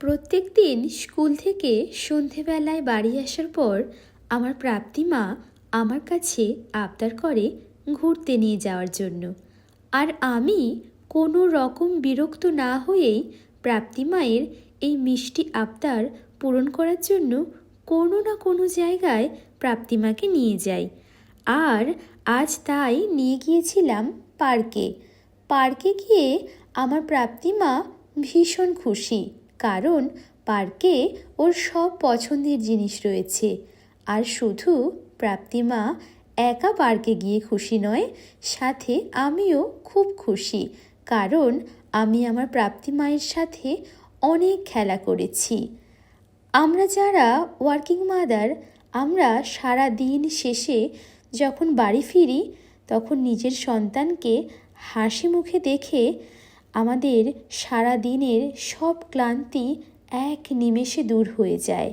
প্রত্যেক দিন স্কুল থেকে সন্ধেবেলায় বাড়ি আসার পর আমার প্রাপ্তিমা আমার কাছে আবদার করে ঘুরতে নিয়ে যাওয়ার জন্য। আর আমি কোনো রকম বিরক্ত না হয়েই প্রাপ্তিমায়ের এই মিষ্টি আবদার পূরণ করার জন্য কোনো না কোনো জায়গায় প্রাপ্তিমাকে নিয়ে যাই। আর আজ তাই নিয়ে গিয়েছিলাম পার্কে। পার্কে গিয়ে আমার প্রাপ্তিমা ভীষণ খুশি, কারণ পার্কে ওর সব পছন্দের জিনিস রয়েছে। আর শুধু প্রাপ্তিমা একা পার্কে গিয়ে খুশি নয়, সাথে আমিও খুব খুশি, কারণ আমি আমার প্রাপ্তিমায়ের সাথে অনেক খেলা করেছি। আমরা যারা ওয়ার্কিং মাদার, আমরা সারা দিন শেষে যখন বাড়ি ফিরি তখন নিজের সন্তানকে হাসি মুখে দেখে আমাদের সারা দিনের সব ক্লান্তি এক নিমেষে দূর হয়ে যায়।